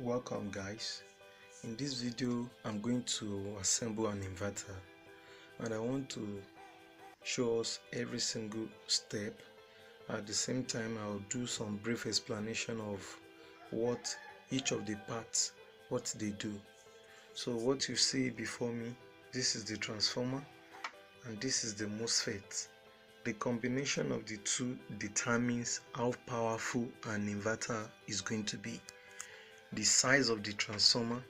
Welcome guys. In this video I'm going to assemble an inverter and I want to show us every single step. At the same time I'll do some brief explanation of what each of the parts what they do. So what you see before me, this is the transformer and this is the MOSFET. The combination of the two determines how powerful an inverter is going to be. The size of the transformer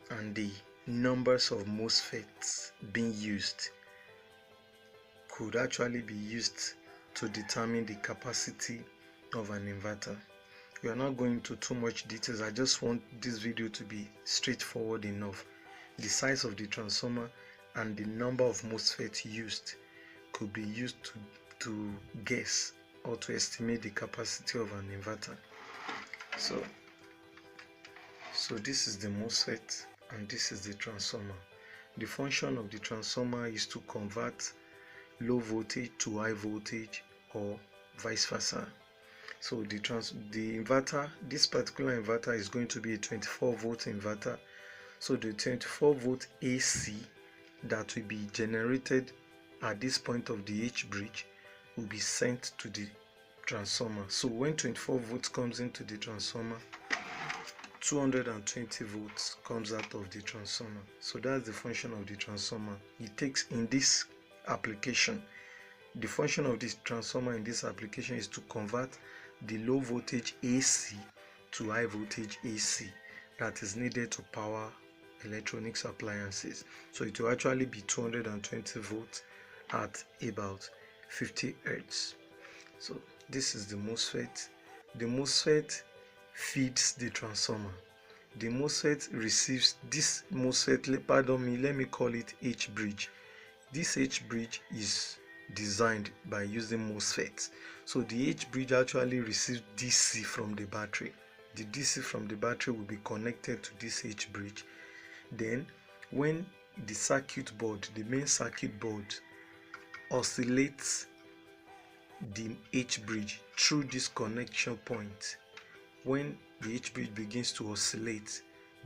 and the numbers of MOSFETs being used could actually be used to determine the capacity of an inverter. We are not going into too much details. I just want this video to be straightforward enough. The size of the transformer and the number of MOSFETs used could be used to guess or to estimate the capacity of an inverter. So this is the MOSFET and this is the transformer. The function of the transformer is to convert low voltage to high voltage or vice versa. So the inverter, this particular inverter is going to be a 24-volt inverter. So the 24-volt AC that will be generated at this point of the H bridge will be sent to the transformer. So when 24 volts comes into the transformer, 220 volts comes out of the transformer. So that's the function of the transformer. It takes, in this application, the function of this transformer in this application is to convert the low voltage AC to high voltage AC that is needed to power electronics appliances. So it will actually be 220 volts at about 50 hertz. So this is the MOSFET. The MOSFET feeds the transformer. The MOSFET receives this MOSFET, pardon me, let me call it H bridge. This H bridge is designed by using MOSFET. So the H bridge actually receives DC from the battery. The DC from the battery will be connected to this H bridge. Then when the circuit board, the main circuit board, oscillates the H bridge through this connection point, when the H bridge begins to oscillate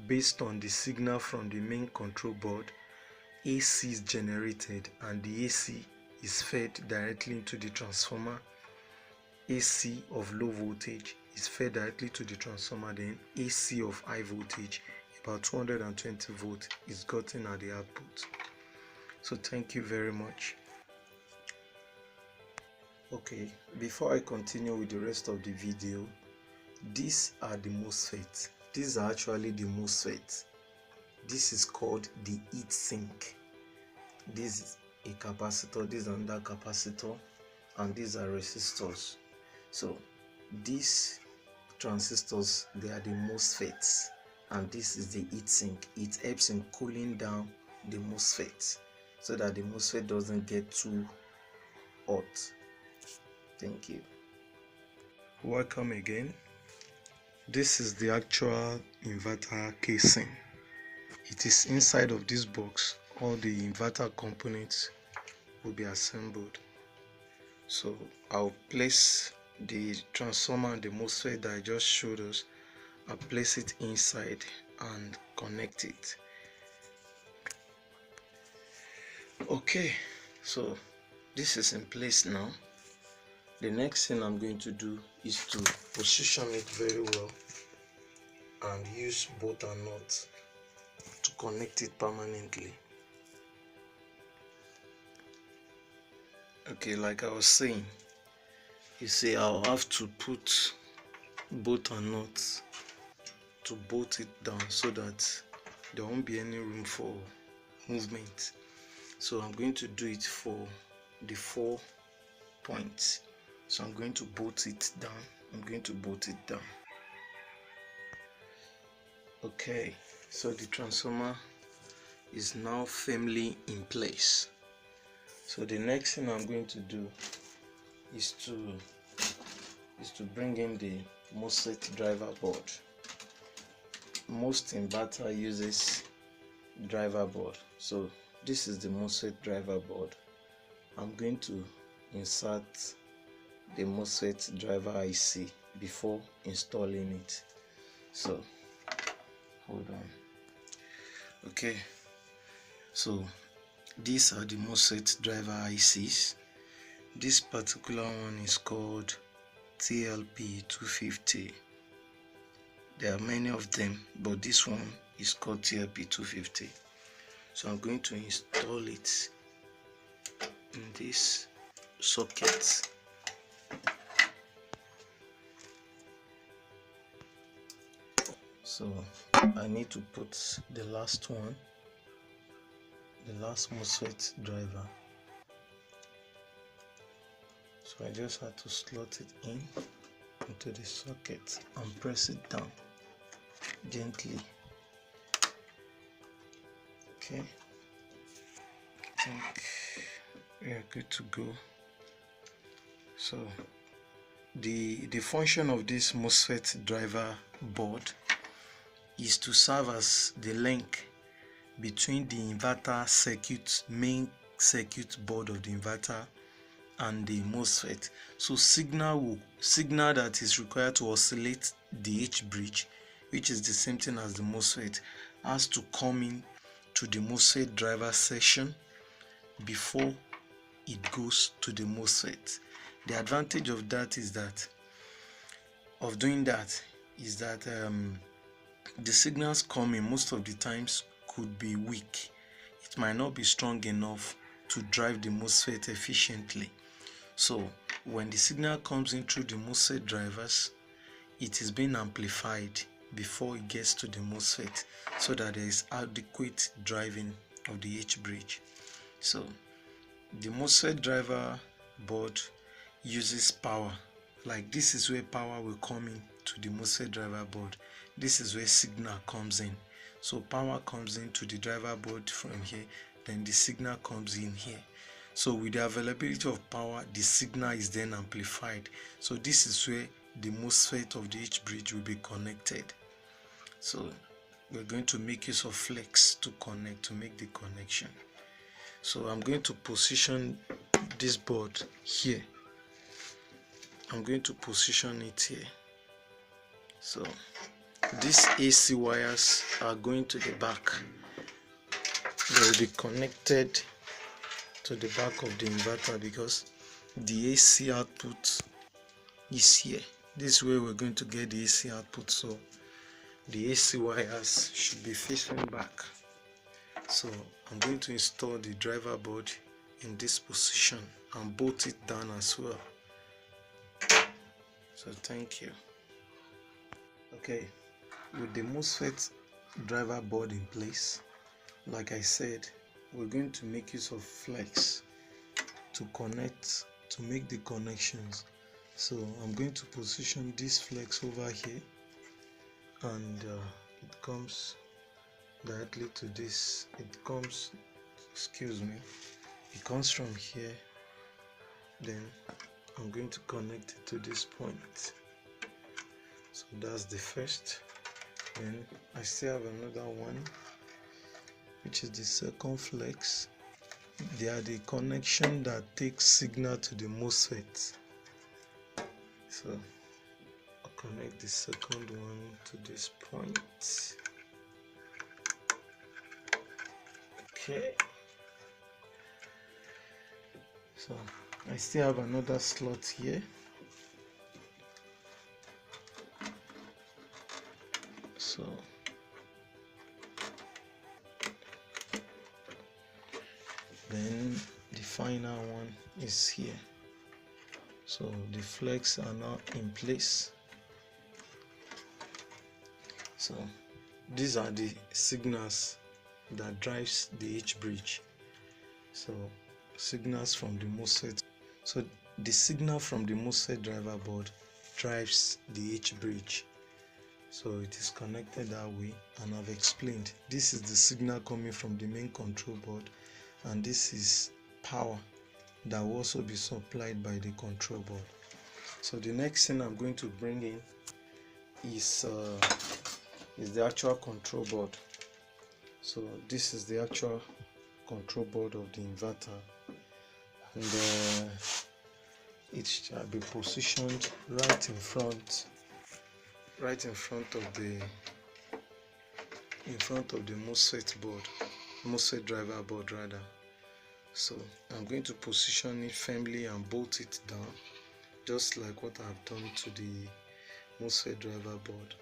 based on the signal from the main control board, AC is generated and the AC is fed directly into the transformer. AC of low voltage is fed directly to the transformer, then AC of high voltage, about 220 volts, is gotten at the output. So thank you very much. Okay, before I continue with the rest of the video, these are the MOSFETs. These are actually the MOSFETs. This is called the heat sink. This is a capacitor, this is another capacitor, and these are resistors. So these transistors, they are the MOSFETs, and this is the heat sink. It helps in cooling down the MOSFET so that the MOSFET doesn't get too hot. Thank you. Welcome again. This is the actual inverter casing. It is inside of this box. All the inverter components will be assembled. So I'll place the transformer and the MOSFET that I just showed us. I'll place it inside and connect it. Okay, so this is in place now. The next thing I'm going to do is to position it very well and use bolts and nuts to connect it permanently. Okay, like I was saying, you see, I'll have to put bolt and nuts to bolt it down so that there won't be any room for movement. So I'm going to do it for the 4 points. So I'm going to bolt it down. Okay, so the transformer is now firmly in place. So the next thing I'm going to do is to bring in the MOSFET driver board. Most inverter uses driver board. So this is the MOSFET driver board. I'm going to insert the MOSFET driver IC before installing it. So hold on. Okay, so these are the MOSFET driver ICs. This particular one is called TLP250. There are many of them, but this one is called TLP250. So I'm going to install it in this socket. So I need to put the last one, the last MOSFET driver. So I just have to slot it into the socket and press it down gently. Okay, I think we are good to go. So the function of this MOSFET driver board is to serve as the link between the inverter circuit, main circuit board of the inverter, and the MOSFET. So signal that is required to oscillate the H bridge, which is the same thing as the MOSFET, has to come in to the MOSFET driver section before it goes to the MOSFET. The advantage of that is that the signals coming most of the times could be weak. It might not be strong enough to drive the MOSFET efficiently. So when the signal comes in through the MOSFET drivers, it is being amplified before it gets to the MOSFET, so that there is adequate driving of the H bridge. So the MOSFET driver board uses power. Like this is where power will come in to the MOSFET driver board. This is where signal comes in. So power comes into the driver board from here, then the signal comes in here. So with the availability of power, the signal is then amplified. So this is where the MOSFET of the H bridge will be connected. So we're going to make use of flex to make the connection. So I'm going to position this board here. I'm going to position it here. So these AC wires are going to the back. They will be connected to the back of the inverter because the AC output is here. This way we're going to get the AC output, so the AC wires should be facing back. So I'm going to install the driver board in this position and bolt it down as well. So thank you. Okay, with the MOSFET driver board in place, like I said, we're going to make use of flex to make the connections. So I'm going to position this flex over here, and it comes directly to this. It comes from here, then I'm going to connect it to this point. So that's the first. Then I still have another one, which is the second flex. They are the connection that takes signal to the MOSFET. So I'll connect the second one to this point. Okay. So I still have another slot here. So then the final one is here. So the flex are now in place. So these are the signals that drives the H bridge. So signals from the MOSFET. So the signal from the MOSFET driver board drives the H bridge. So it is connected that way, and I've explained this is the signal coming from the main control board, and this is power that will also be supplied by the control board. So the next thing I'm going to bring in is the actual control board. So this is the actual control board of the inverter, and it shall be positioned right in front of the in front of the MOSFET driver board rather. So I'm going to position it firmly and bolt it down, just like what I've done to the MOSFET driver board.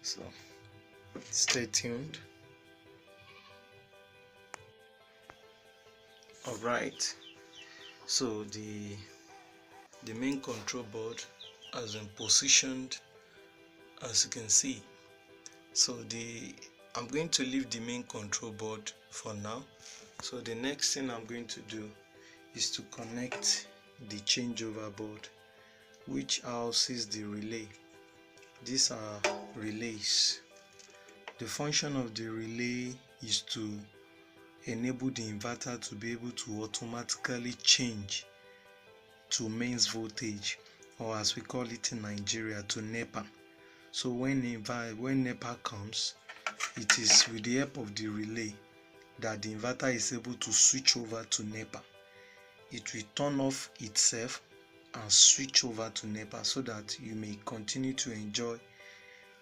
So stay tuned. Alright, so the main control board has been positioned, as you can see. So I'm going to leave the main control board for now. So the next thing I'm going to do is to connect the changeover board, which houses the relay. These are relays. The function of the relay is to enable the inverter to be able to automatically change to mains voltage, or as we call it in Nigeria, to NEPA. So when NEPA comes, it is with the help of the relay that the inverter is able to switch over to NEPA. It will turn off itself and switch over to NEPA so that you may continue to enjoy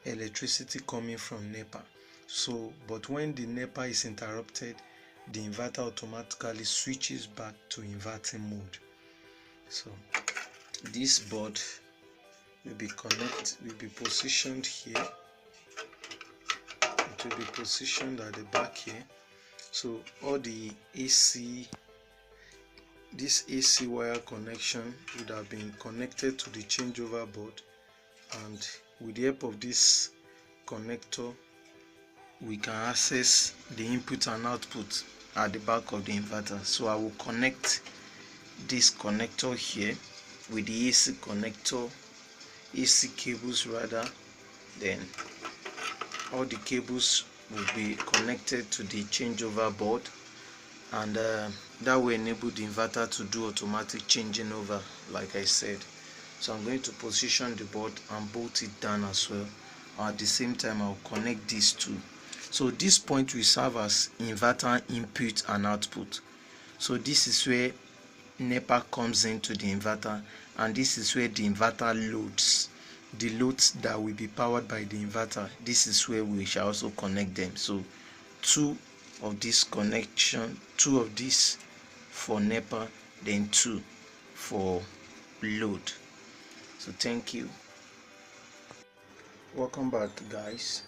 electricity coming from NEPA. So, but when the NEPA is interrupted, the inverter automatically switches back to inverting mode. So this board will be positioned here. It will be positioned at the back here. So all the this AC wire connection would have been connected to the changeover board, and with the help of this connector we can access the input and output at the back of the inverter. So I will connect this connector here with the AC cables rather. Then all the cables will be connected to the changeover board, and that will enable the inverter to do automatic changing over, like I said. So I'm going to position the board and bolt it down as well. At the same time, I'll connect these two. So this point will serve as inverter input and output. So this is where NEPA comes into the inverter, and this is where the inverter loads. The loads that will be powered by the inverter, this is where we shall also connect them. So two of this for NEPA, then two for load. So thank you. Welcome back, guys.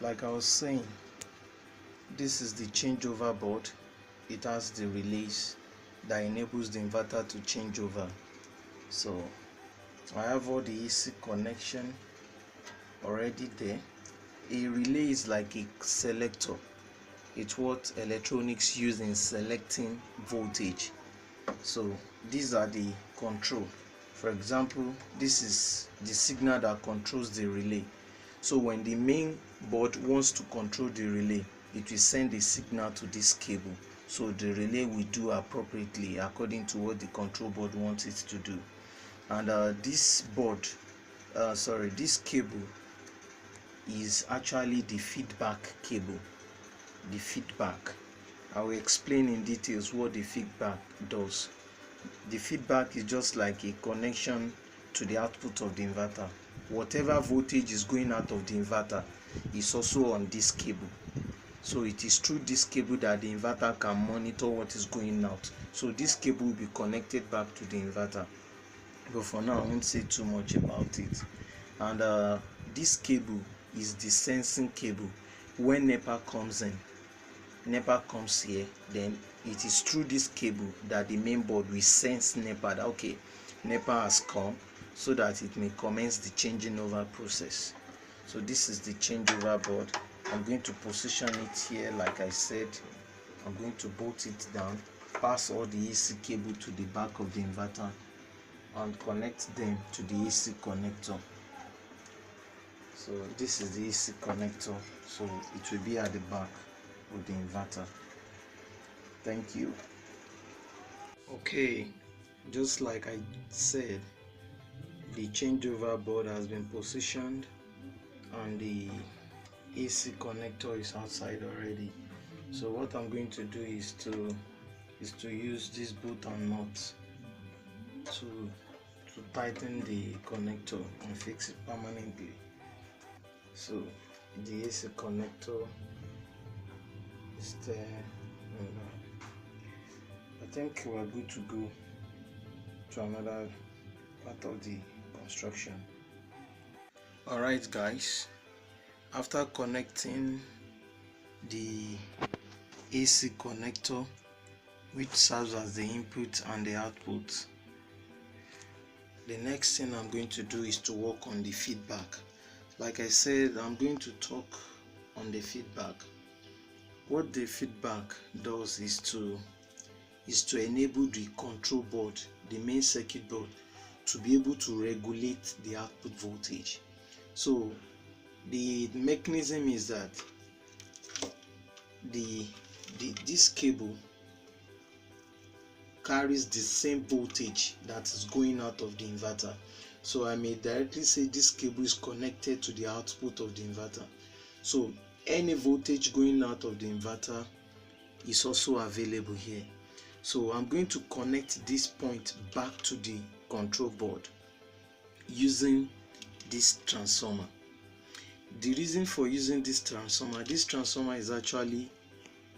Like I was saying, this is the changeover board. It has the relays that enables the inverter to change over. So I have all the AC connection already there. A relay is like a selector. It's what electronics use in selecting voltage. So these are the control. For example, this is the signal that controls the relay. So when the main board wants to control the relay, it will send a signal to this cable. So the relay will do appropriately according to what the control board wants it to do. And this cable is actually the feedback cable. The feedback, I will explain in details what the feedback does. The feedback is just like a connection to the output of the inverter. Whatever voltage is going out of the inverter is also on this cable. So it is through this cable that the inverter can monitor what is going out. So this cable will be connected back to the inverter. But for now, I won't say too much about it. And this cable is the sensing cable. When NEPA comes in, NEPA comes here, then it is through this cable that the main board will sense NEPA, that okay, NEPA has come, so that it may commence the changing over process. So this is the changeover board. I'm going to position it here, like I said. I'm going to bolt it down, pass all the AC cable to the back of the inverter, and connect them to the AC connector. So this is the AC connector, so it will be at the back of the inverter. Thank you. Okay, just like I said, the changeover board has been positioned and the AC connector is outside already. So what I'm going to do is to use this bolt and nut to tighten the connector and fix it permanently. So the AC connector is there, and I think we're good to go to another part of the construction. Alright guys, after connecting the AC connector, which serves as the input and the output, the next thing I'm going to do is to work on the feedback. Like I said, I'm going to talk on the feedback. What the feedback does is to enable the control board, the main circuit board, to be able to regulate the output voltage. So the mechanism is that this cable carries the same voltage that is going out of the inverter. So I may directly say this cable is connected to the output of the inverter. So any voltage going out of the inverter is also available here. So I'm going to connect this point back to the control board using this transformer. The reason for using this transformer is actually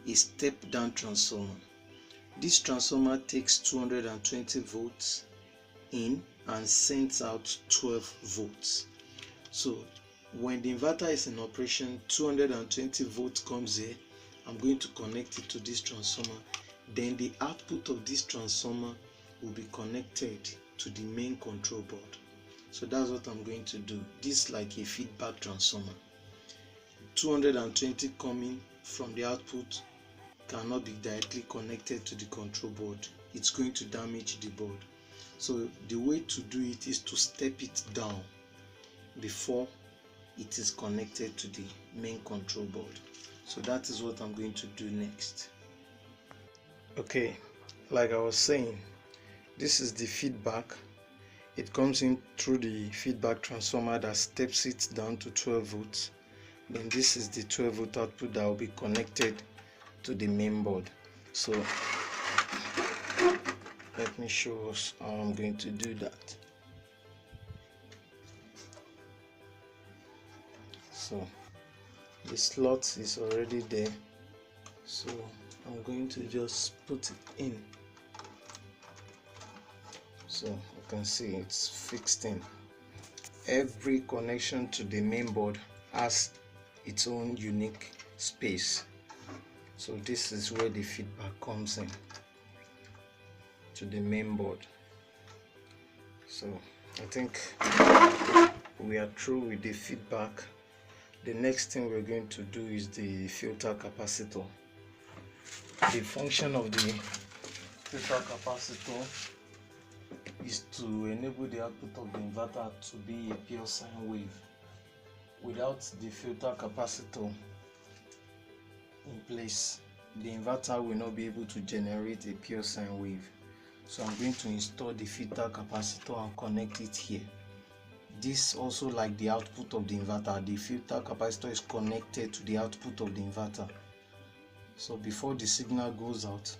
a step down transformer. This transformer takes 220 volts in and sends out 12 volts. So when the inverter is in operation, 220 volts comes here. I'm going to connect it to this transformer. Then the output of this transformer will be connected to the main control board. So that's what I'm going to do. This is like a feedback transformer. 220 coming from the output cannot be directly connected to the control board. It's going to damage the board. So the way to do it is to step it down before it is connected to the main control board. So that is what I'm going to do next. Okay, like I was saying, this is the feedback. It comes in through the feedback transformer that steps it down to 12 volts. Then this is the 12 volt output that will be connected to the main board. So let me show us how I'm going to do that. So the slot is already there, so I'm going to just put it in. So you can see it's fixed in. Every connection to the main board has its own unique space. So this is where the feedback comes in to the main board. So I think we are through with the feedback. The next thing we're going to do is the filter capacitor. The function of the filter capacitor is to enable the output of the inverter to be a pure sine wave. Without the filter capacitor in place, the inverter will not be able to generate a pure sine wave. So I'm going to install the filter capacitor and connect it here. This also, like the output of the inverter, the filter capacitor is connected to the output of the inverter. So before the signal goes out,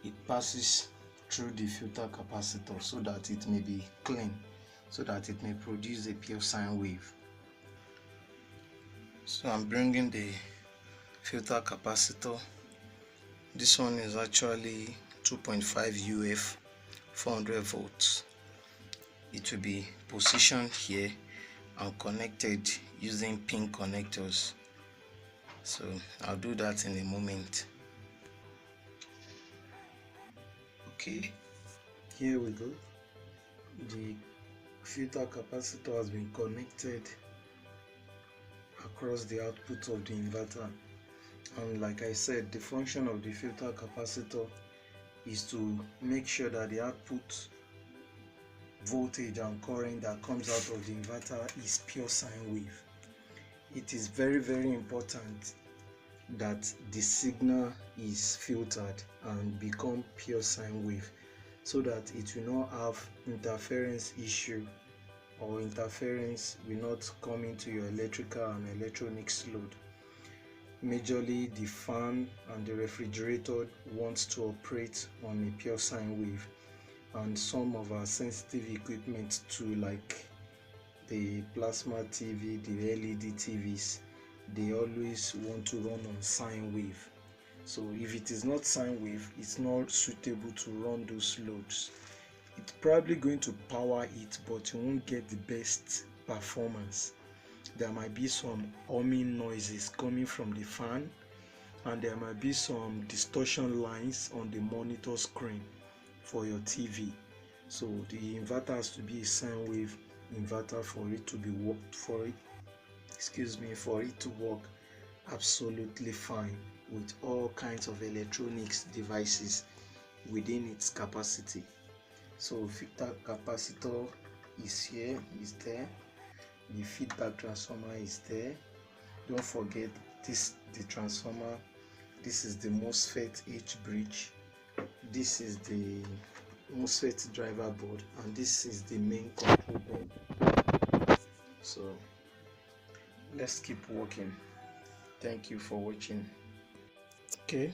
it passes through the filter capacitor so that it may be clean, so that it may produce a pure sine wave. So I'm bringing the filter capacitor. This one is actually 2.5 UF, 400 volts. It will be positioned here and connected using pin connectors. So I'll do that in a moment. Okay, here we go. The filter capacitor has been connected across the output of the inverter, and like I said, the function of the filter capacitor is to make sure that the output voltage and current that comes out of the inverter is pure sine wave. It is very, very important that the signal is filtered and become pure sine wave, so that it will not have interference issue, or interference will not come into your electrical and electronics load. Majorly the fan and the refrigerator wants to operate on a pure sine wave, and some of our sensitive equipment too, like the plasma TV, the LED TVs, they always want to run on sine wave. So if it is not sine wave, it's not suitable to run those loads. It's probably going to power it, but you won't get the best performance. There might be some humming noises coming from the fan, and there might be some distortion lines on the monitor screen for your TV. So the inverter has to be a sine wave inverter for it to be for it to work absolutely fine with all kinds of electronics devices within its capacity. So feedback capacitor is there. The feedback transformer is there. Don't forget the transformer. This is the MOSFET H bridge. This is the MOSFET driver board, and this is the main control board. So let's keep working. Thank you for watching. Okay,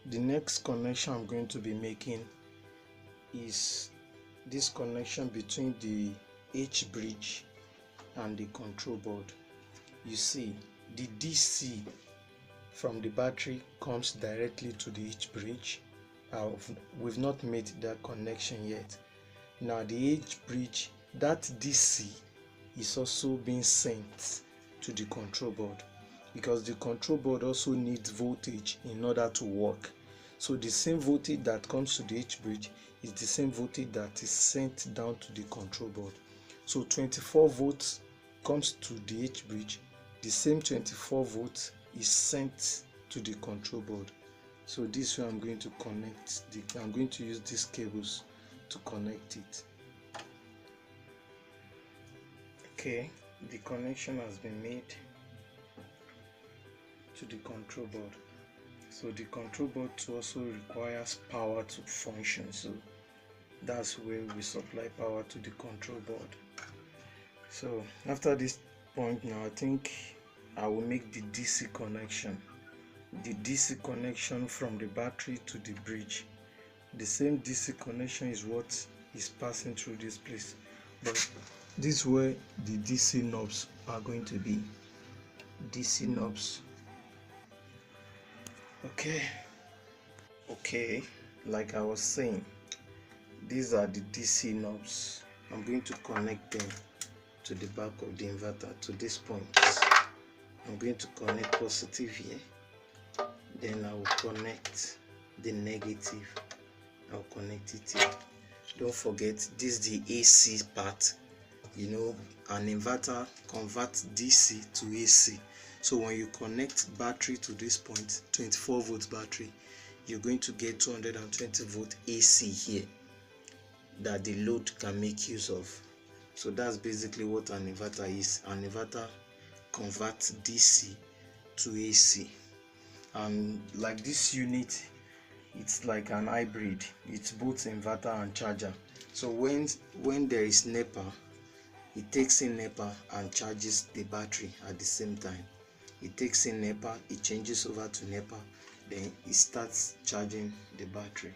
the next connection I'm going to be making is this connection between the H bridge and the control board. You see, the DC from the battery comes directly to the H bridge. We've not made that connection yet. Now the H bridge, that DC is also being sent to the control board, because the control board also needs voltage in order to work. So the same voltage that comes to the H bridge is the same voltage that is sent down to the control board. So 24 volts comes to the H bridge, the same 24 volts is sent to the control board. So this way I'm going to connect I'm going to use these cables to connect it. Okay, the connection has been made to the control board. So the control board also requires power to function, so that's where we supply power to the control board. So after this point now, I think I will make the DC connection. The DC connection from the battery to the bridge. The same DC connection is what is passing through this place, but this is where the DC knobs are going to be. DC knobs. Okay, like I was saying, these are the DC knobs. I'm going to connect them to the back of the inverter to this point. I'm going to connect positive here, then I will connect the negative. I'll connect it here. Don't forget, this is the AC part. You know, an inverter converts DC to AC. So when you connect battery to this point, 24 volt battery, you're going to get 220 volt AC here that the load can make use of. So that's basically what an inverter is. An inverter converts DC to AC. And like this unit, it's like an hybrid. It's both inverter and charger. So when there is NEPA, it takes in NEPA and charges the battery at the same time. It takes in NEPA, it changes over to NEPA, then it starts charging the battery.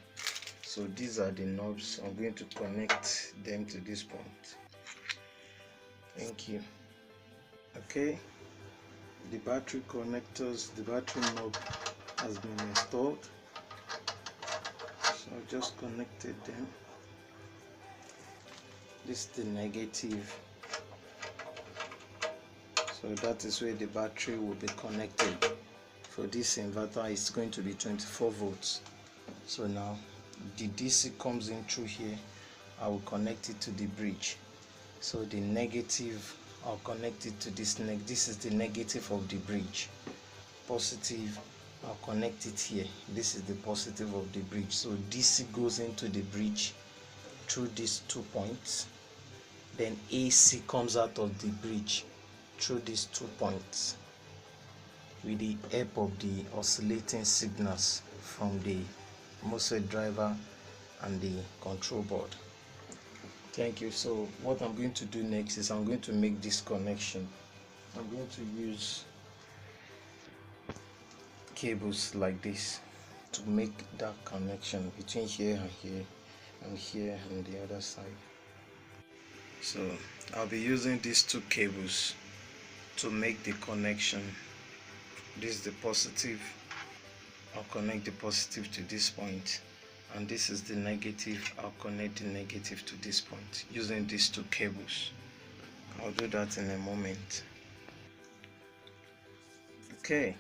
So these are the knobs. I'm going to connect them to this point. Thank you. Okay, the battery connectors, the battery knob has been installed. So I just connected them. This is the negative. So that is where the battery will be connected. For this inverter, it's going to be 24 volts. So now the DC comes in through here. I will connect it to the bridge. So the negative, I'll connect it to this this is the negative of the bridge. Positive, I'll connect it here. This is the positive of the bridge. So DC goes into the bridge through these 2 points. Then AC comes out of the bridge through these 2 points with the help of the oscillating signals from the MOSFET driver and the control board. Thank you. So what I'm going to do next is I'm going to make this connection. I'm going to use cables like this to make that connection between here and here and here and the other side. So I'll be using these 2 cables to make the connection. This is the positive. I'll connect the positive to this point, and this is the negative. I'll connect the negative to this point using these two cables. I'll do that in a moment. Okay,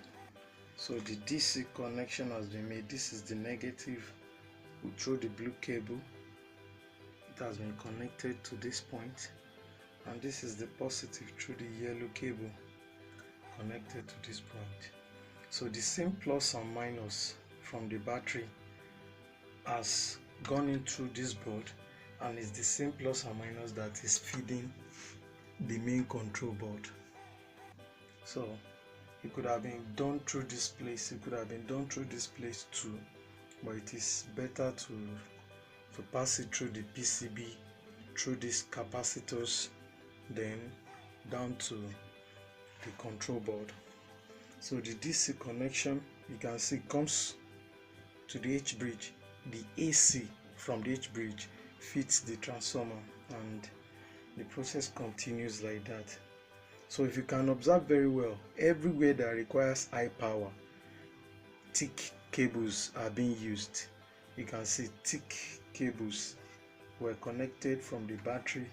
so the DC connection has been made. This is the negative. We throw the blue cable. It has been connected to this point, and this is the positive through the yellow cable connected to this point. So the same plus and minus from the battery has gone into this board, and it's the same plus and minus that is feeding the main control board. So it could have been done through this place, it could have been done through this place too, but it is better to pass it through the PCB, through these capacitors, then down to the control board. So the DC connection, you can see, comes to the H bridge. The AC from the H bridge feeds the transformer, and the process continues like that. So if you can observe very well, everywhere that requires high power, thick cables are being used. You can see thick cables were connected from the battery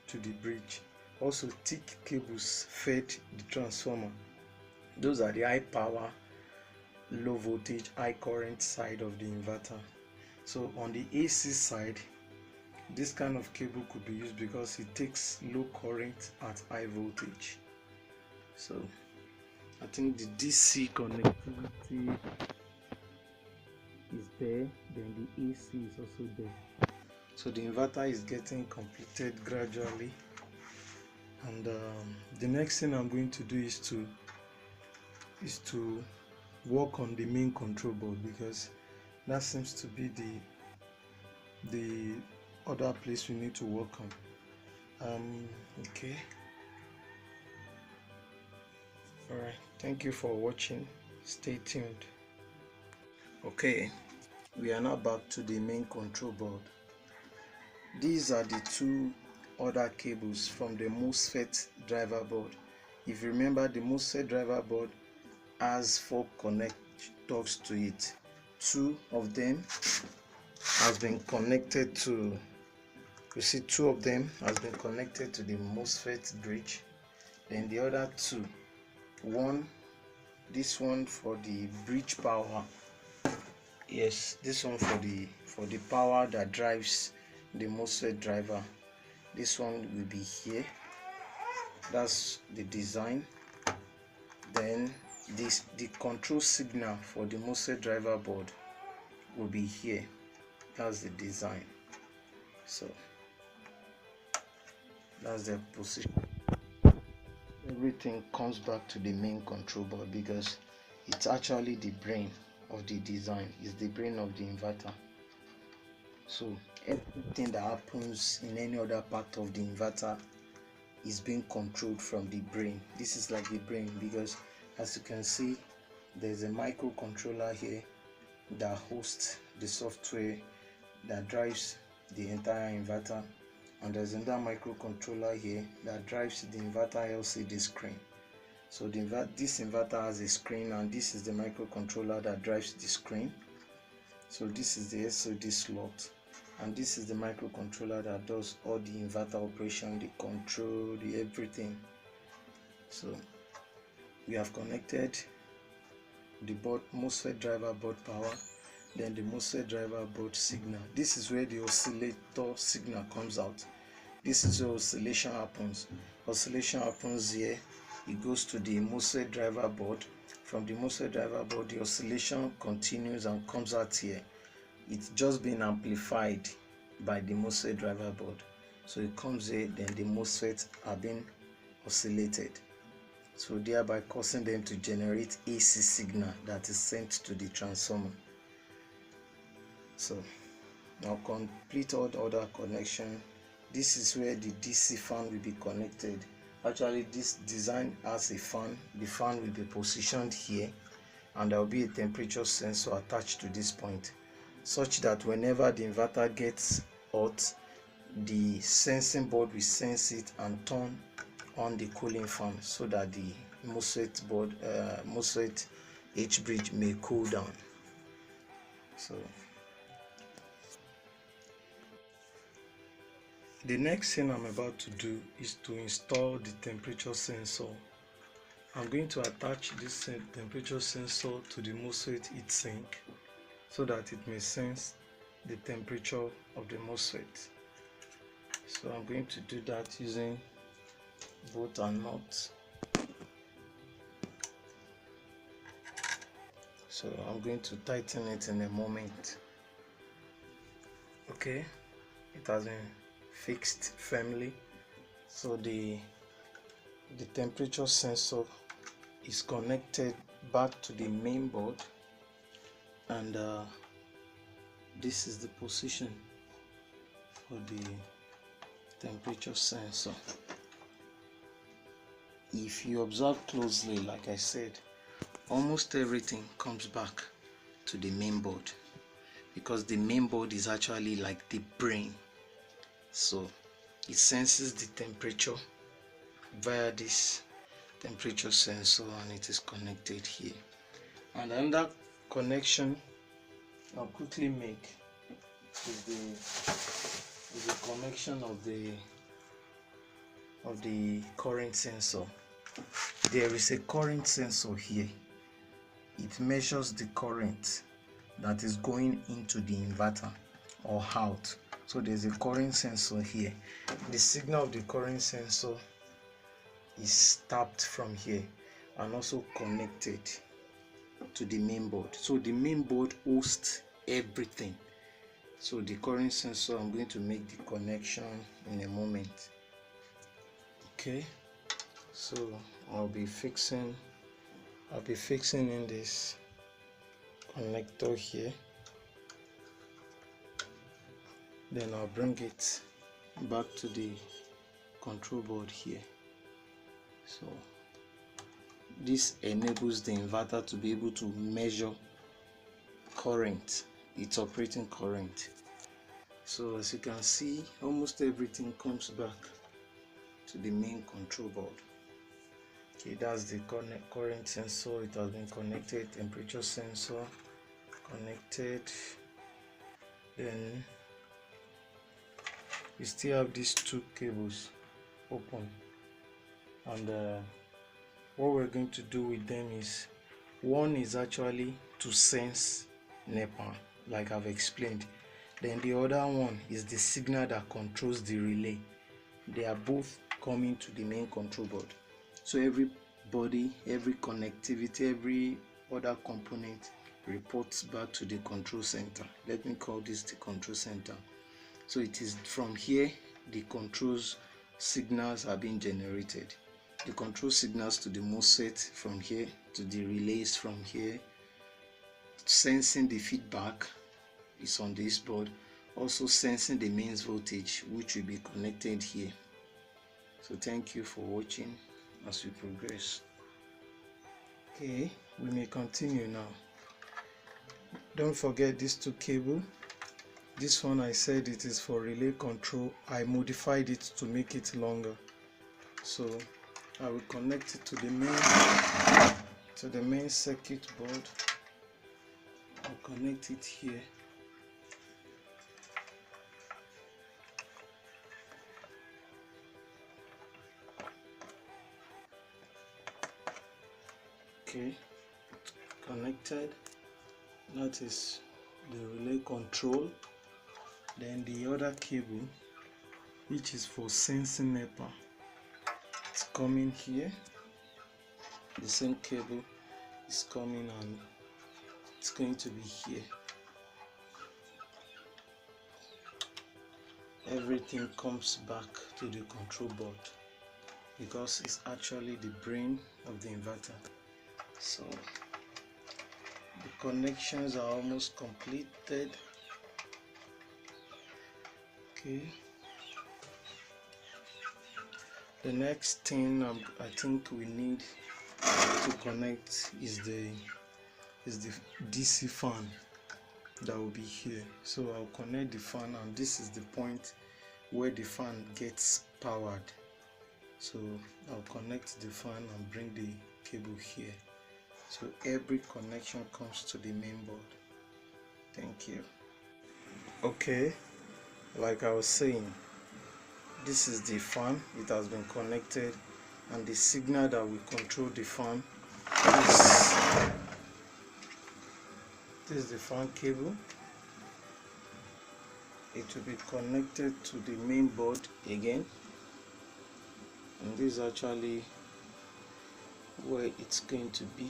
to the bridge. Also, thick cables fed the transformer. Those are the high power, low voltage, high current side of the inverter. So on the AC side, this kind of cable could be used because it takes low current at high voltage. So I think the DC connectivity is there, then the AC is also there. So the inverter is getting completed gradually, and the next thing I'm going to do is to work on the main control board, because that seems to be the other place we need to work on. Okay, all right, thank you for watching. Stay tuned. Okay, we are now back to the main control board. These are the two other cables from the MOSFET driver board. If you remember, the MOSFET driver board has 4 connectors to it. 2 of them has been connected to, you see, 2 of them has been connected to the MOSFET bridge. Then the other 2, this one for the bridge power. Yes, this one for the power that drives the MOSFET driver. This one will be here. That's the design. Then the control signal for the MOSFET driver board will be here. That's the design. So that's the position. Everything comes back to the main control board, because it's actually the brain of the design, is the brain of the inverter. So everything that happens in any other part of the inverter is being controlled from the brain. This is like the brain, because as you can see, there's a microcontroller here that hosts the software that drives the entire inverter, and there's another microcontroller here that drives the inverter LCD screen. So this inverter has a screen, and this is the microcontroller that drives the screen. So this is the SOD slot, and this is the microcontroller that does all the inverter operation, the control, the everything. So we have connected the board, MOSFET driver board power, then the MOSFET driver board signal. This is where the oscillator signal comes out. This is where oscillation happens. Oscillation happens here. It goes to the MOSFET driver board. From the MOSFET driver board, the oscillation continues and comes out here. It's just being amplified by the MOSFET driver board. So it comes here, then the MOSFETs are being oscillated, so thereby causing them to generate AC signal that is sent to the transformer. So now complete all the other connection. This is where the DC fan will be connected. Actually, this design has a fan. The fan will be positioned here, and there will be a temperature sensor attached to this point, such that whenever the inverter gets hot, the sensing board will sense it and turn on the cooling fan so that the MOSFET board, MOSFET H bridge may cool down. So the next thing I'm about to do is to install the temperature sensor. I'm going to attach this temperature sensor to the MOSFET heatsink so that it may sense the temperature of the MOSFET. So I'm going to do that using bolt and nuts. So I'm going to tighten it in a moment. Okay, it has been fixed firmly. So the temperature sensor is connected back to the main board, and this is the position for the temperature sensor. If you observe closely, like I said, almost everything comes back to the main board, because the main board is actually like the brain. So it senses the temperature via this temperature sensor, and it is connected here. And another connection I'll quickly make is the connection of the current sensor. There is a current sensor here. It measures the current that is going into the inverter or out. So there's a current sensor here. The signal of the current sensor is tapped from here and also connected to the main board. So the main board hosts everything. So the current sensor, I'm going to make the connection in a moment. Okay, so I'll be fixing in this connector here, then I'll bring it back to the control board here. So this enables the inverter to be able to measure current, its operating current. So as you can see, almost everything comes back to the main control board. Okay, that's the current sensor. It has been connected. Temperature sensor connected. Then we still have these two cables open, and what we're going to do with them is, one is actually to sense NEPA, like I've explained. Then the other one is the signal that controls the relay. They are both coming to the main control board. So everybody, every connectivity, every other component reports back to the control center. Let me call this the control center. So it is from here the controls signals are being generated. The control signals to the MOSFET from here, to the relays from here. Sensing the feedback is on this board. Also sensing the mains voltage, which will be connected here. So thank you for watching as we progress. Okay, we may continue now. Don't forget these two cables. This one, I said it is for relay control. I modified it to make it longer. So I will connect it to the main circuit board. I'll connect it here. Okay, connected. That is the relay control. Then the other cable, which is for sensing NEPA, it's coming here. The same cable is coming, and it's going to be here. Everything comes back to the control board because it's actually the brain of the inverter. So the connections are almost completed. Okay, the next thing I think we need to connect is the DC fan that will be here. So I'll connect the fan, and this is the point where the fan gets powered. So I'll connect the fan and bring the cable here, so every connection comes to the main board. Thank you. Okay, like I was saying, this is the fan. It has been connected, and the signal that will control the fan is this is the fan cable. It will be connected to the main board again, and this is actually where it's going to be.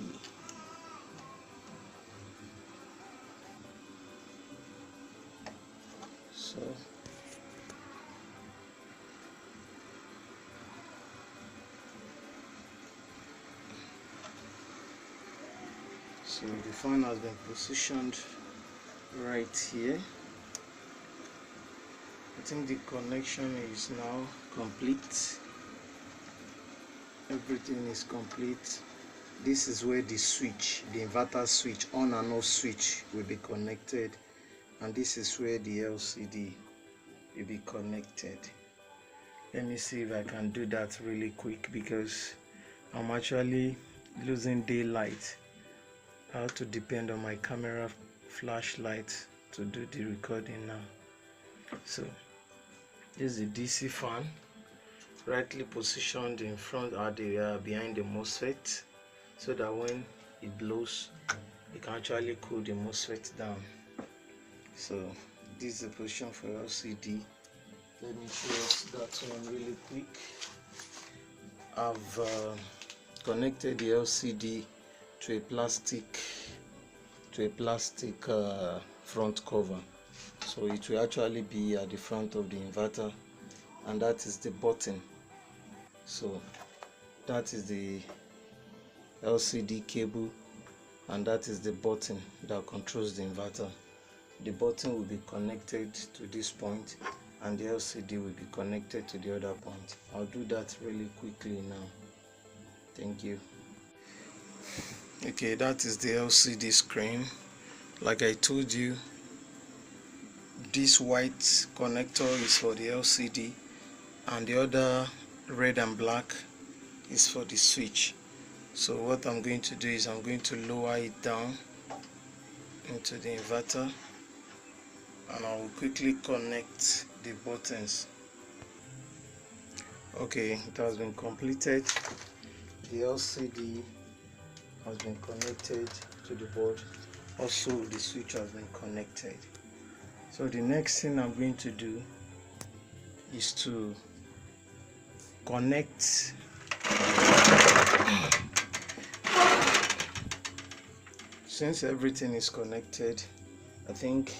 So the fan has been positioned right here. I think the connection is now complete. Everything is complete. This is where the switch, the inverter switch, on and off switch, will be connected, and this is where the LCD will be connected. Let me see if I can do that really quick, because I'm actually losing daylight. I have to depend on my camera flashlight to do the recording now. So this is the DC fan, rightly positioned in front or behind the MOSFET, so that when it blows, it can actually cool the MOSFET down. So this is the position for LCD. Let me show us that one really quick. I've connected the LCD to a plastic front cover, so it will actually be at the front of the inverter, and that is the button. So that is the LCD cable, and that is the button that controls the inverter. The button will be connected to this point, and the LCD will be connected to the other point. I'll do that really quickly now. Thank you. Okay, that is the LCD screen. Like I told you, this white connector is for the LCD, and the other red and black is for the switch. So what I'm going to do is I'm going to lower it down into the inverter, and I will quickly connect the buttons. Okay, it has been completed. The LCD has been connected to the board. Also, the switch has been connected. So the next thing I'm going to do is to connect since everything is connected. I think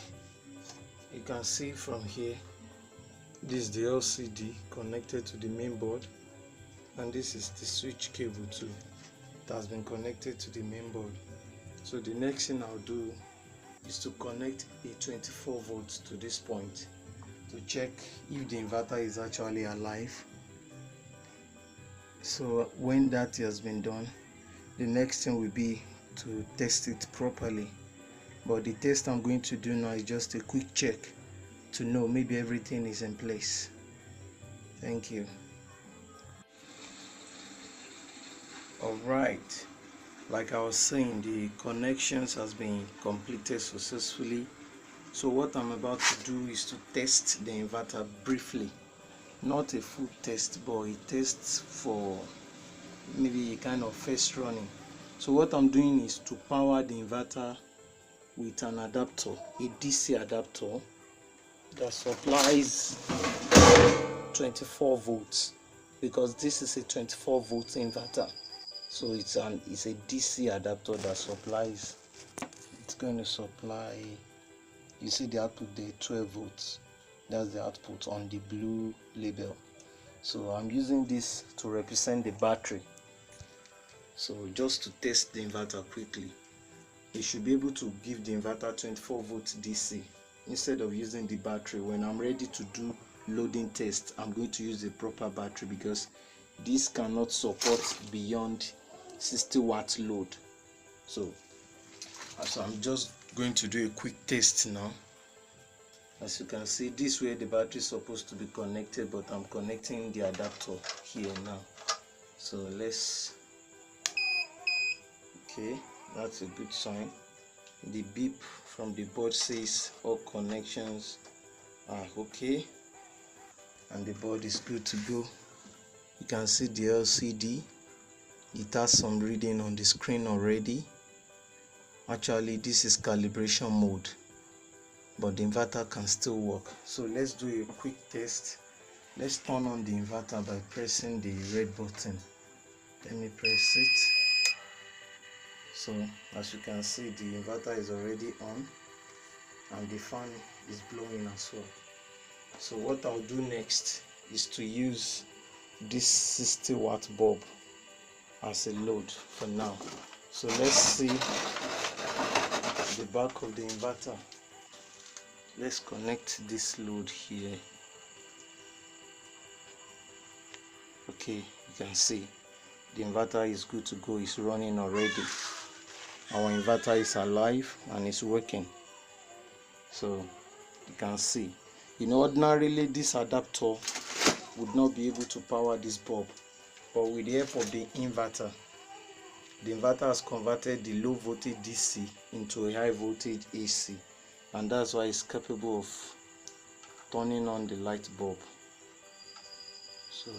you can see from here, this is the LCD connected to the main board, and this is the switch cable too that has been connected to the main board. So the next thing I'll do is to connect a 24 volts to this point to check if the inverter is actually alive. So when that has been done, the next thing will be to test it properly. But the test I'm going to do now is just a quick check to know maybe everything is in place. Thank you. Alright, like I was saying, the connections has been completed successfully. So what I'm about to do is to test the inverter briefly. Not a full test, but a test for maybe a kind of first running. So what I'm doing is to power the inverter with an adapter, a DC adapter that supplies 24 volts, because this is a 24 volt inverter. So it's a DC adapter that supplies, it's going to supply, you see the output there, 12 volts. That's the output on the blue label. So I'm using this to represent the battery. So just to test the inverter quickly, you should be able to give the inverter 24 volts DC instead of using the battery. When I'm ready to do loading test, I'm going to use the proper battery, because this cannot support beyond 60 watt load. So I'm just going to do a quick test now. As you can see, this way the battery is supposed to be connected, but I'm connecting the adapter here now. So let's, okay, that's a good sign. The beep from the board says all connections are okay and the board is good to go. You can see the LCD, it has some reading on the screen already. Actually, this is calibration mode, but the inverter can still work. So let's do a quick test. Let's turn on the inverter by pressing the red button. Let me press it. So as you can see, the inverter is already on and the fan is blowing as well. So what I'll do next is to use this 60-watt bulb as a load for now. So let's see the back of the inverter. Let's connect this load here. Okay, you can see the inverter is good to go, it's running already. Our inverter is alive and it's working. So you can see, ordinarily this adapter would not be able to power this bulb, but with the help of the inverter has converted the low voltage DC into a high voltage AC, and that's why it's capable of turning on the light bulb. So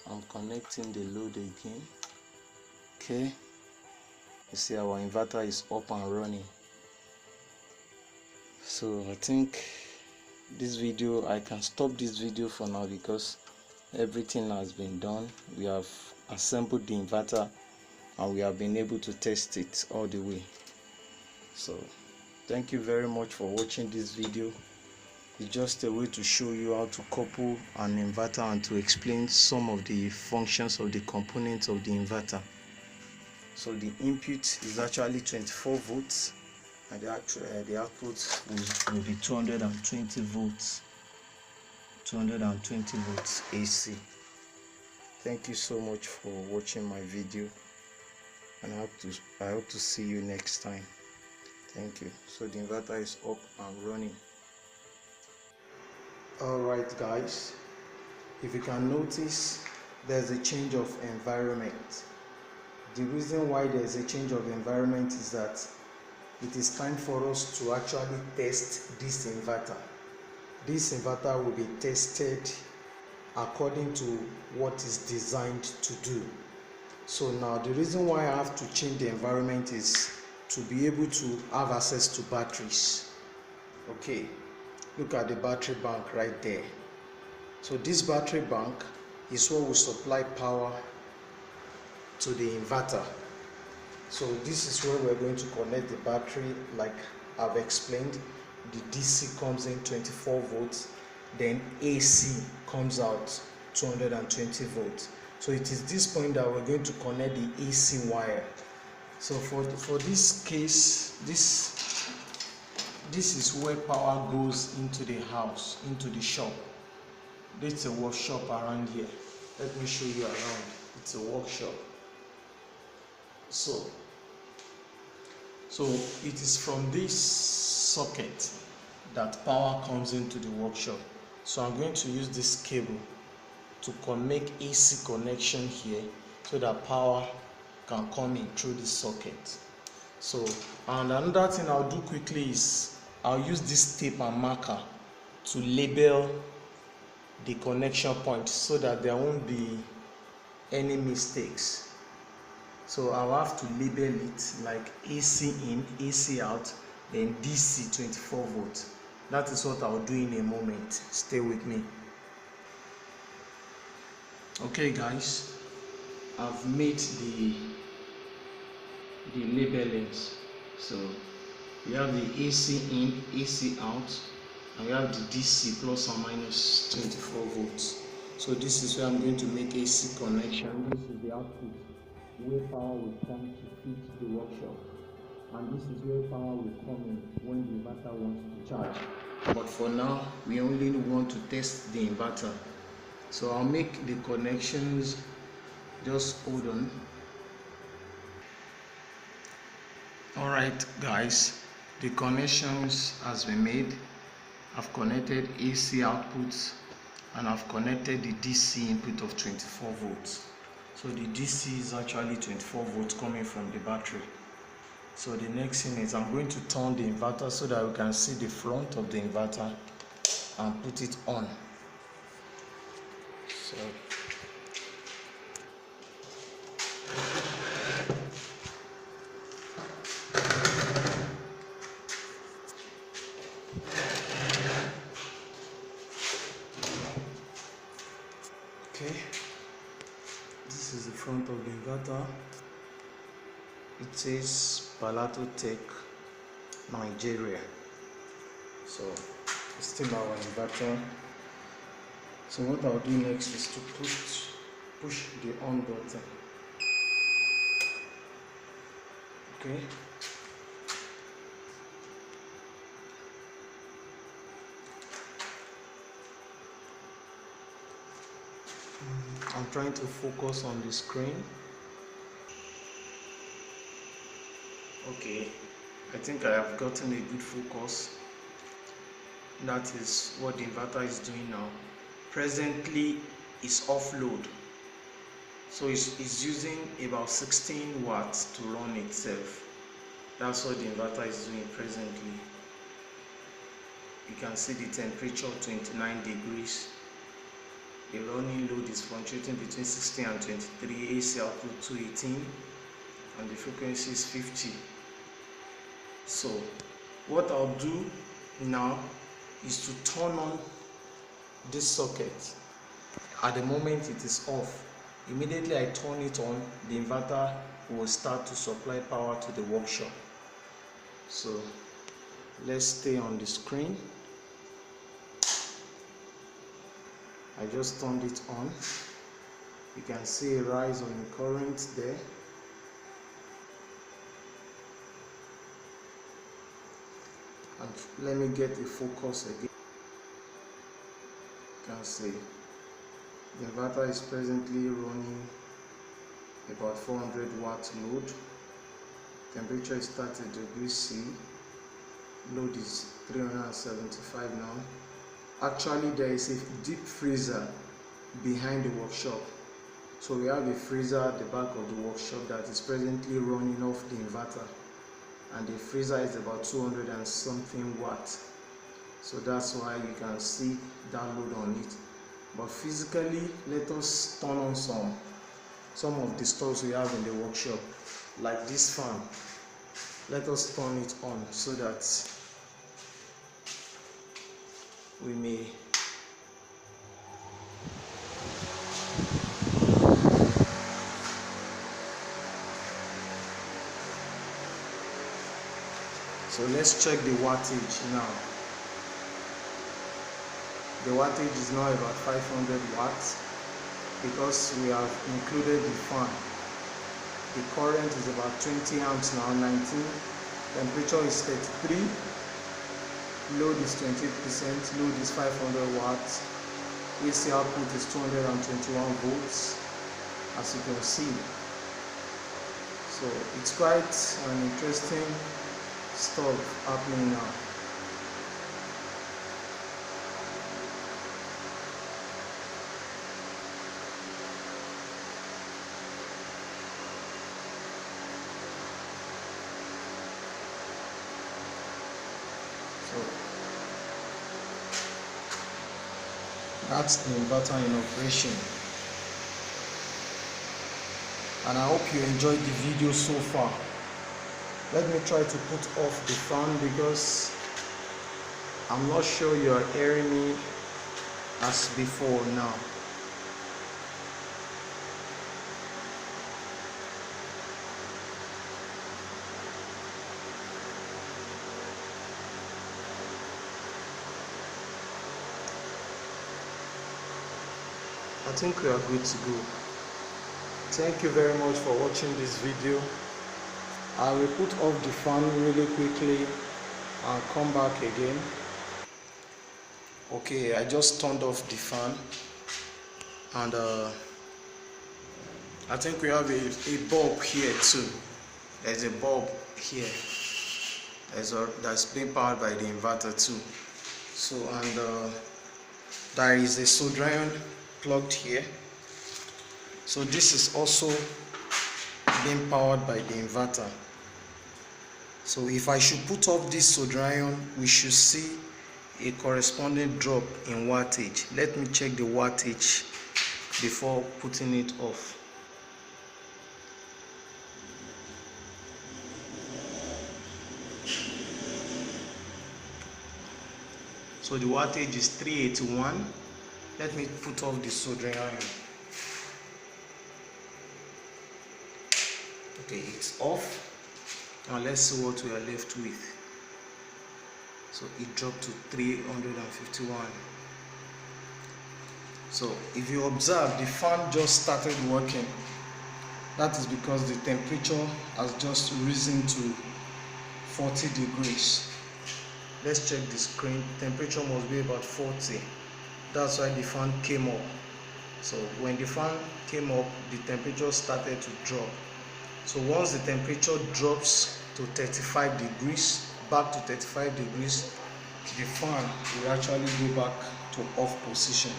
I'm connecting the load again. Okay, you see our inverter is up and running. So I think I can stop this video for now because everything has been done. We have assembled the inverter and we have been able to test it all the way. So thank you very much for watching this video. It's just a way to show you how to couple an inverter and to explain some of the functions of the components of the inverter. So the input is actually 24 volts and the output will be 220 volts. 220 volts AC. Thank you so much for watching my video, and I hope to see you next time. Thank you. So the inverter is up and running. Alright guys, if you can notice, there's a change of environment. The reason why there's a change of environment is that it is time for us to actually test this inverter. This inverter will be tested according to what is designed to do. So now the reason why I have to change the environment is to be able to have access to batteries. Okay, look at the battery bank right there. So this battery bank is what will supply power to the inverter. So this is where we're going to connect the battery. Like I've explained, the DC comes in 24 volts, then AC comes out 220 volts. So it is this point that we're going to connect the AC wire. So for this case, this is where power goes into the house, into the shop. There's a workshop around here. Let me show you around. It's a workshop. So it is from this socket that power comes into the workshop. So I'm going to use this cable to make AC connection here so that power can come in through this socket. So, and another thing I'll do quickly is I'll use this tape and marker to label the connection point so that there won't be any mistakes. So I'll have to label it like AC in, AC out, then DC 24 volts. That is what I'll do in a moment. Stay with me. Okay guys, I've made the labelings. So we have the AC in, AC out, and we have the DC plus or minus 24 volts. So this is where I'm going to make AC connection. This is the output where power will come to feed the workshop, and this is where power will come in when the inverter wants to charge. But for now, we only want to test the inverter. So I'll make the connections. Just hold on. Alright guys, the connections has been made. I've connected AC output and I've connected the DC input of 24 volts. So the DC is actually 24 volts coming from the battery. So the next thing is I'm going to turn the inverter so that we can see the front of the inverter and put it on. So okay, this is the front of the inverter. It says Palato Tech Nigeria. So it's still our inverter. So what I'll do next is to push the on button. Okay. I'm trying to focus on the screen. Okay, I think I have gotten a good focus. That is what the inverter is doing now. Presently it's off load, so it's using about 16 watts to run itself. That's what the inverter is doing presently. You can see the temperature 29 degrees. The running load is fluctuating between 16 and 23, AC output 218, and the frequency is 50. So what I'll do now is to turn on this socket. At the moment it is off. Immediately I turn it on, the inverter will start to supply power to the workshop. So let's stay on the screen. I just turned it on. You can see a rise on the current there. And let me get the focus again. You can see the inverter is presently running about 400 watt load. Temperature is 30 degrees C. Load is 375 now. Actually, there is a deep freezer behind the workshop. So we have a freezer at the back of the workshop that is presently running off the inverter. And the freezer is about 200 and something watts. So that's why you can see that load on it. But physically, let us turn on some of the stuff we have in the workshop, like this fan. Let us turn it on so that we may so let's check the wattage now. The wattage is now about 500 watts because we have included the fan. The current is about 20 amps now, 19. Temperature is 33. Load is 20%. Load is 500 watts. AC output is 221 volts, as you can see. So it's quite an interesting stuff happening now. So that's the inverter in operation, and I hope you enjoyed the video so far. Let me try to put off the fan because I'm not sure you are hearing me as before now. I think we are good to go. Thank you very much for watching this video. I will put off the fan really quickly and come back again. Okay, I just turned off the fan, and I think we have a bulb here too. There's a bulb here that's being powered by the inverter too. So, and there is a solder iron plugged here. So this is also being powered by the inverter. So if I should put off this solder iron, we should see a corresponding drop in wattage. Let me check the wattage before putting it off. So the wattage is 381. Let me put off the soldering iron. Okay, it's off. Now let's see what we are left with. So it dropped to 351. So if you observe, the fan just started working. That is because the temperature has just risen to 40 degrees. Let's check the screen. Temperature must be about 40. That's why the fan came up. So when the fan came up, the temperature started to drop. So once the temperature drops to 35 degrees, back to 35 degrees, the fan will actually go back to off position.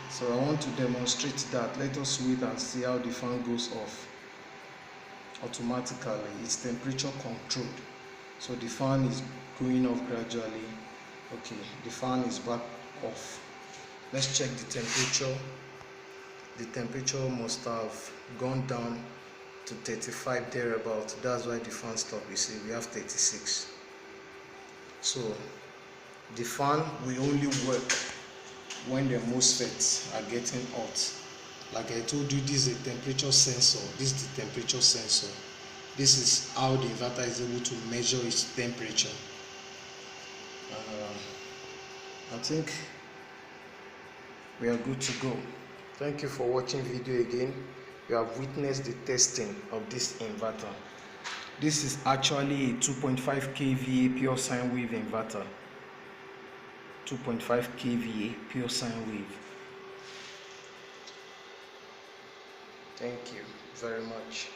So I want to demonstrate that. Let us wait and see how the fan goes off. Automatically, it's temperature controlled. So the fan is going off gradually. Okay, the fan is back off. Let's check the temperature. The temperature must have gone down to 35 thereabout. That's why the fan stopped. You see, we have 36. So the fan will only work when the MOSFETs are getting hot. Like I told you, this is a temperature sensor. This is the temperature sensor. This is how the inverter is able to measure its temperature. I think we are good to go. Thank you for watching video again. You have witnessed the testing of this inverter. This is actually a 2.5 kVA pure sine wave inverter. 2.5 kVA pure sine wave. Thank you very much.